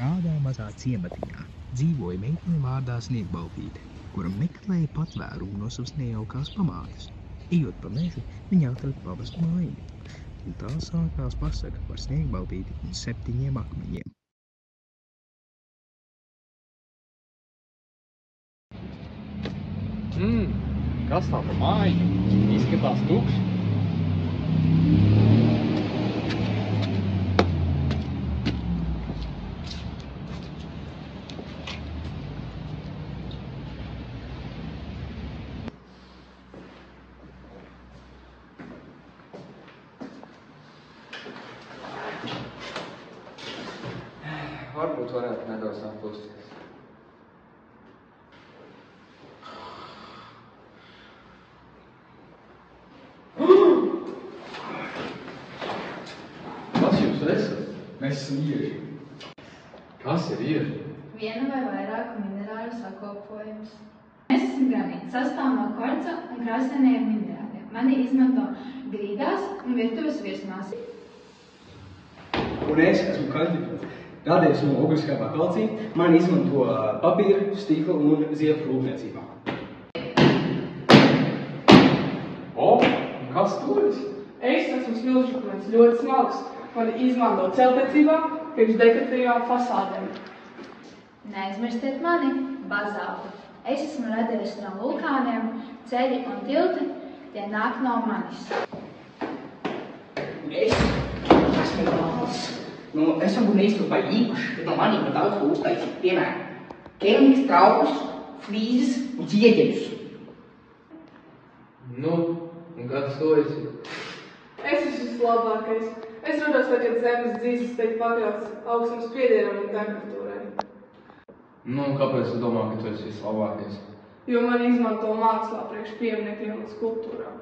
Kādā mazā ciematiņā dzīvoja meitene vārdā Sniegbaltīte, kura meklēja patvērumu no savas nejaukās pamātes. Ejot pa mežu, viņa atrada pavastu mājiņu, un tā sākās pasaka par Sniegbaltīti un 7 akmeņiem. Kas tā pa māju? Izskatās tukši. Varbūt varētu nedaudz atpūsties. Kas jūs esat? Mēs esam ieži. Kas ir ieži? Viena vai vairāku minerālu sakopojums. Mēs esam granīts, sastāv no kvarca un krāsainiem minerāliem. Mani izmanto grīdās un virtuves virsmās. Un es esmu kaļķipils. Radies no ogliskāpā kalcija, mani izmanto papīra, stikla un ziepju rūpniecībā. Kas tu esi? Es esmu smilšakmens, ļoti smalks. Mani izmanto celtniecībā, priekš dekoratīvām fasādēm. Neaizmirstiet mani, bazaltu. Es esmu radies no vulkāniem, ceļi un tilti, tie nāk no manis. Es esmu balts. Es varbūt neizturpāju īpaši, bet no manī var daudz ko uztaisīt. Piemēram, keramikas traukus, flīzes un ķieģeļus. Un kāds to esi? Es esmu vislabākais. Es rados, kad zemes dzīves tiek pakļauts augstums spiedienam un temperatūrai. Kāpēc tu domā, ka tu esi vislabākais? Jo mani izmanto mākslā priekš pieminekļiem un skulptūrām.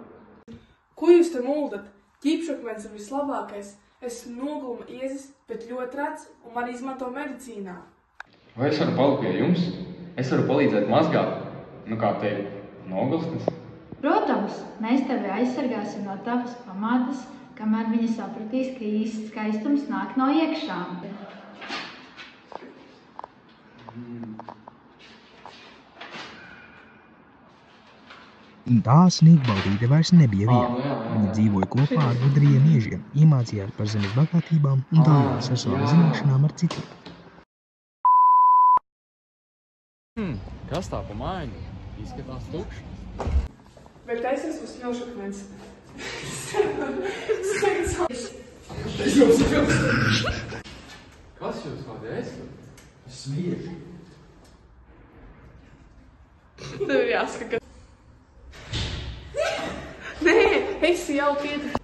Ko jūs te muldat? Ķīpšakmens ir vislabākais. Esmu nogluma iezis, bet ļoti rets, un mani izmanto medicīnā. Vai es varu palikt pie jums? Es varu palīdzēt mazgāt. Kā tevi, nogulsnes? Protams, mēs tevi aizsargāsim no tavas pamātes, kamēr viņa sapratīs, ka īsts skaistums nāk no iekšām. Un tā Sniegbaltīte vairs nebija viena. Viņa dzīvoja kopā ar gudriem iežiem, iemācījās par zemes bagātībām un dalījās ar savām zināšanām ar citiem. Kas tā pa māju? Izskatās tukši. Bet es esmu smilšakmens. Kas jūs kādi esat? Esmu ieži. Tev jāsaka. Nē, es jau pietrāju.